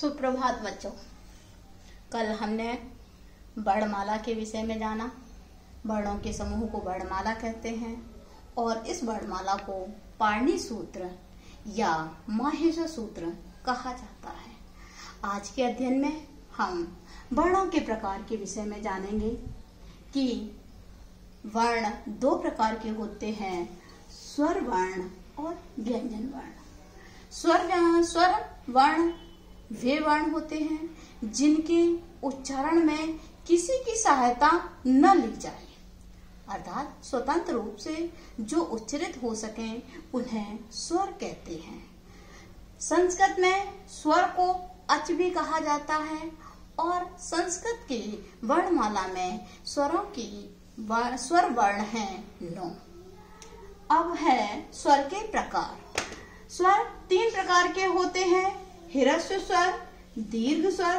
सुप्रभात बच्चों। कल हमने वर्णमाला के विषय में जाना। वर्णों के समूह को वर्णमाला कहते हैं और इस वर्णमाला को पाणिनि सूत्र या माहेश सूत्र कहा जाता है। आज के अध्ययन में हम वर्णों के प्रकार के विषय में जानेंगे कि वर्ण दो प्रकार के होते हैं, स्वर वर्ण और व्यंजन वर्ण। स्वर वर्ण वे वर्ण होते हैं जिनके उच्चारण में किसी की सहायता न ली जाए, अर्थात स्वतंत्र रूप से जो उच्चारित हो सकें उन्हें स्वर कहते हैं। संस्कृत में स्वर को अच भी कहा जाता है और संस्कृत की वर्णमाला में स्वरों की स्वर वर्ण हैं 9। अब है स्वर के प्रकार। स्वर 3 प्रकार के होते हैं, ह्रस्व स्वर, दीर्घ स्वर,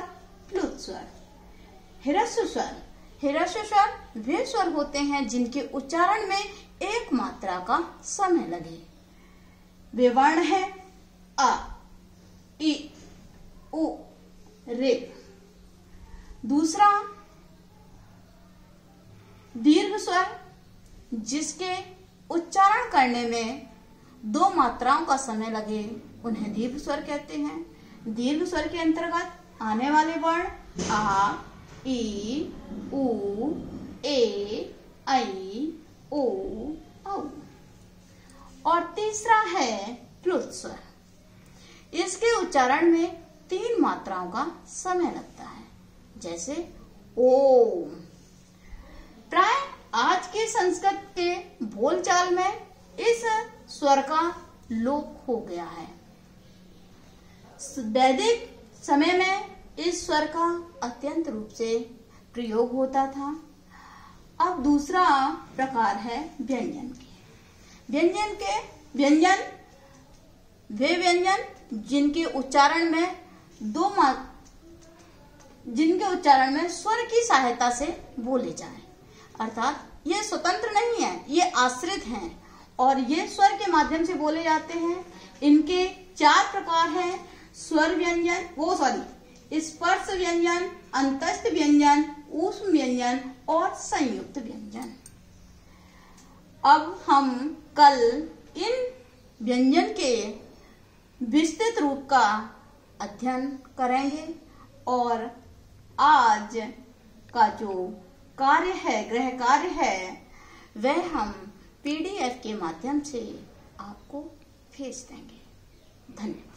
प्लुत स्वर। ह्रस्व स्वर वे स्वर होते हैं जिनके उच्चारण में एक मात्रा का समय लगे। वे वर्ण है अ, इ, उ, रे। दूसरा दीर्घ स्वर, जिसके उच्चारण करने में 2 मात्राओं का समय लगे, उन्हें दीर्घ स्वर कहते हैं। दीर्घ स्वर के अंतर्गत आने वाले वर्ण आ, ई, उ, ए, ऐ, ओ, औ। और तीसरा है प्लुत स्वर। इसके उच्चारण में 3 मात्राओं का समय लगता है, जैसे ओम। प्राय आज के संस्कृत के बोलचाल में इस स्वर का लोप हो गया है। वैदिक समय में इस स्वर का अत्यंत रूप से प्रयोग होता था। अब दूसरा प्रकार है व्यंजन के। वे व्यंजन जिनके उच्चारण में स्वर की सहायता से बोले जाएं, अर्थात ये स्वतंत्र नहीं है, ये आश्रित हैं और ये स्वर के माध्यम से बोले जाते हैं। इनके 4 प्रकार हैं, स्वर व्यंजन, स्पर्श व्यंजन, अंतस्थ व्यंजन, ऊष्म व्यंजन और संयुक्त व्यंजन। अब हम कल इन व्यंजन के विस्तृत रूप का अध्ययन करेंगे और आज का जो गृह कार्य है वह हम PDF के माध्यम से आपको भेज देंगे। धन्यवाद।